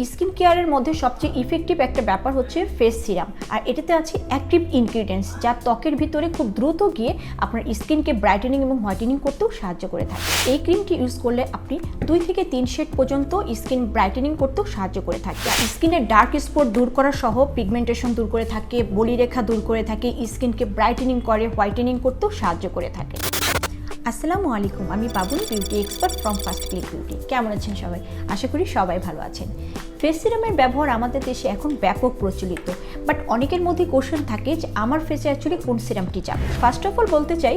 Skin কেয়ারের মধ্যে সবচেয়ে ইফেক্টিভ একটা ব্যাপার হচ্ছে ফেস সিরাম। আর এটাতে আছে অ্যাক্টিভ ইনগ্রিডিয়েন্টস যা ত্বকের ভিতরে খুব দ্রুত গিয়ে আপনার স্কিনকে ব্রাইটেনিং এবং হোয়াইটেনিং করতেও সাহায্য করে থাকে। এই ক্রিমটি ইউজ করলে আপনি 2 থেকে 3 শেড পর্যন্ত স্কিন ব্রাইটেনিং করতেও সাহায্য করে থাকে। স্কিনের ডার্ক স্পট দূর করা সহ পিগমেন্টেশন দূর করে থাকে, বলিরেখা দূর করে থাকে, স্কিনকে ব্রাইটেনিং করে হোয়াইটেনিং করতেও সাহায্য করে থাকে। আসসালামু আলাইকুম, আমি Babul, beauty expert from first click beauty. কেমন আছেন সবাই? আশা করি সবাই ভালো আছেন। ফেস সিরামের ব্যবহার আমাদের দেশে এখন ব্যাপক প্রচলিত, বাট অনেকের মধ্যে কোশ্চেন থাকে যে আমার ফেসে অ্যাকচুয়ালি কোন সিরামটি যাবে। ফার্স্ট অফ অল বলতে চাই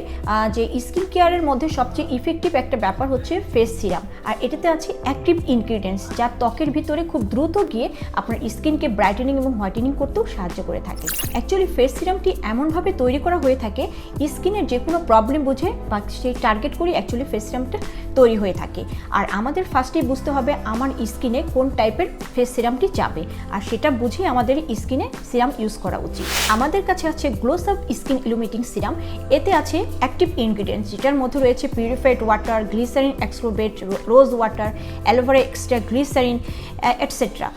যে স্কিন কেয়ারের মধ্যে সবচেয়ে ইফেক্টিভ একটা ব্যাপার হচ্ছে ফেস সিরাম। আর এটাতে আছে অ্যাক্টিভ ইনগ্রিডিয়েন্টস যা ত্বকের ভিতরে খুব দ্রুত গিয়ে আপনার স্কিনকে ব্রাইটেনিং এবং হোয়াইটেনিং করতেও সাহায্য করে থাকে। অ্যাকচুয়ালি ফেস সিরামটি এমনভাবে তৈরি করা হয়ে থাকে স্কিনের যে কোনো প্রবলেম বুঝে বা সেই টার্গেট করে অ্যাকচুয়ালি ফেস সিরামটা তৈরি হয়ে থাকে। আর আমাদের ফার্স্টেই বুঝতে হবে আমার স্কিনে কোন টাইপের ফেস সিরামটি যাবে, আর সেটা বুঝে আমাদের স্কিনে সিরাম ইউজ করা উচিত। আমাদের কাছে আছে glow serve skin illuminating serum. এতে আছে অ্যাক্টিভ ইনগ্রিডিয়েন্টস যেটার মধ্যে রয়েছে পিউরিফাইড ওয়াটার, গ্লিসারিন এক্সক্লোবেট, rose water, aloe vera extra, glycerin etcetera.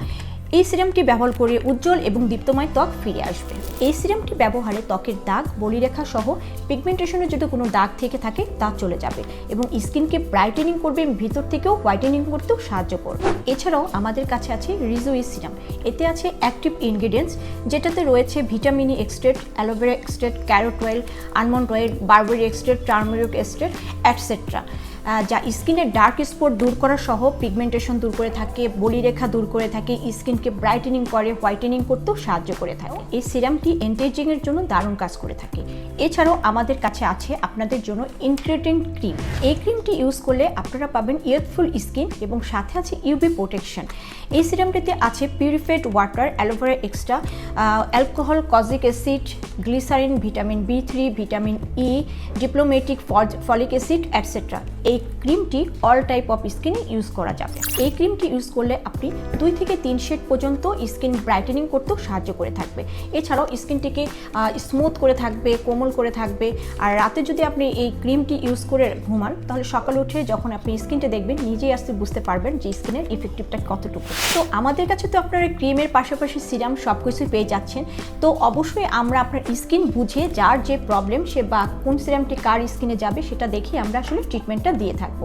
এই সিরামটি ব্যবহার করে উজ্জ্বল এবং দীপ্তময় ত্বক ফিরে আসবে। এই সিরামটি ব্যবহারে ত্বকের দাগ, বলিরেখা সহ পিগমেন্টেশনের যদি কোনো দাগ থেকে থাকে তা চলে যাবে এবং স্কিনকে ব্রাইটেনিং করবে এবং ভিতর থেকেও হোয়াইটেনিং করতেও সাহায্য করবে। এছাড়াও আমাদের কাছে আছে রিজুই সিরাম। এতে আছে অ্যাক্টিভ ইনগ্রিডিয়েন্টস যেটাতে রয়েছে vitamin E extract, aloe vera extract, carrot oil, almond oil, barberry extract, turmeric extract etcetera, যা স্কিনের ডার্ক স্পট দূর করা সহ পিগমেন্টেশন দূর করে থাকে, বলিরেখা দূর করে থাকে, স্কিনকে ব্রাইটেনিং করে হোয়াইটেনিং করতেও সাহায্য করে থাকে। এই সিরামটি এন্টিএজিংয়ের জন্য দারুণ কাজ করে থাকে। এছাড়াও আমাদের কাছে আছে আপনাদের জন্য ইনক্রিটিং ক্রিম। এই ক্রিমটি ইউজ করলে আপনারা পাবেন ইয়ুথফুল স্কিন এবং সাথে আছে ইউভি প্রোটেকশন। এই সিরামটিতে আছে purified water, aloe vera extra, alcohol, kojic acid, glycerin, vitamin B3, vitamin E, ডিপ্লোমেটিক, ফলিক অ্যাসিড এটসেট্রা। এই ক্রিমটি অল টাইপ অফ স্কিনে ইউজ করা যাবে। এই ক্রিমটি ইউজ করলে আপনি 2 থেকে 3 শেড পর্যন্ত স্কিন ব্রাইটেনিং করতেও সাহায্য করে থাকবে। এছাড়াও স্কিনটিকে স্মুথ করে থাকবে, কোমল করে থাকবে। আর রাতে যদি আপনি এই ক্রিমটি ইউজ করে ঘুমান তাহলে সকালে উঠে যখন আপনি স্কিনটা দেখবেন নিজেই আসতে বুঝতে পারবেন যে স্কিনের ইফেক্টিভটা কতটুকু। তো আমাদের কাছে তো আপনারা ক্রিমের পাশাপাশি সিরাম সব কিছুই পেয়ে যাচ্ছেন। তো অবশ্যই আমরা আপনার স্কিন বুঝে যার যে প্রবলেম সে বা কোন সিরামটি কার স্কিনে যাবে সেটা দেখে আমরা আসলে ট্রিটমেন্টটা দিয়ে থাকবো।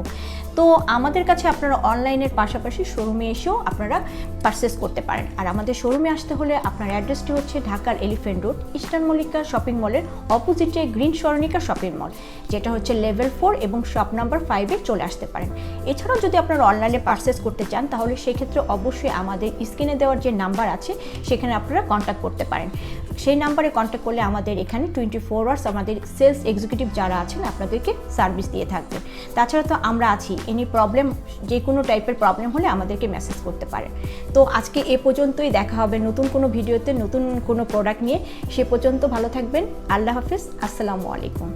তো আমাদের কাছে আপনারা অনলাইনের পাশাপাশি শোরুমে এসেও আপনারা পারচেস করতে পারেন। আর আমাদের শোরুমে আসতে হলে আপনার অ্যাড্রেসটি হচ্ছে ঢাকার elephant road, eastern Mallika shopping মলের অপোজিটে গ্রিন স্বর্ণিকা শপিং মল, যেটা হচ্ছে লেভেল 4 এবং শপ নাম্বার 5-এ চলে আসতে পারেন। এছাড়াও যদি আপনারা অনলাইনে পারচেস করতে চান তাহলে সেক্ষেত্রে অবশ্যই আমাদের স্ক্রিনে দেওয়ার যে নাম্বার আছে সেখানে আপনারা কন্ট্যাক্ট করতে পারেন। সেই নাম্বারে কন্ট্যাক্ট করলে আমাদের এখানে 24 আওয়ার্স আমাদের সেলস এক্সিকিউটিভ যারা আছেন আপনাদেরকে সার্ভিস দিয়ে থাকবে। তাছাড়া তো আমরা আছি, এনি প্রবলেম, যে কোনো টাইপের প্রবলেম হলে আমাদেরকে মেসেজ করতে পারেন। তো আজকে এ পর্যন্তই, দেখা হবে নতুন কোনো ভিডিওতে নতুন কোনো প্রোডাক্ট নিয়ে। সে পর্যন্ত ভালো থাকবেন। আল্লাহ হাফেজ, আসসালামু আলাইকুম।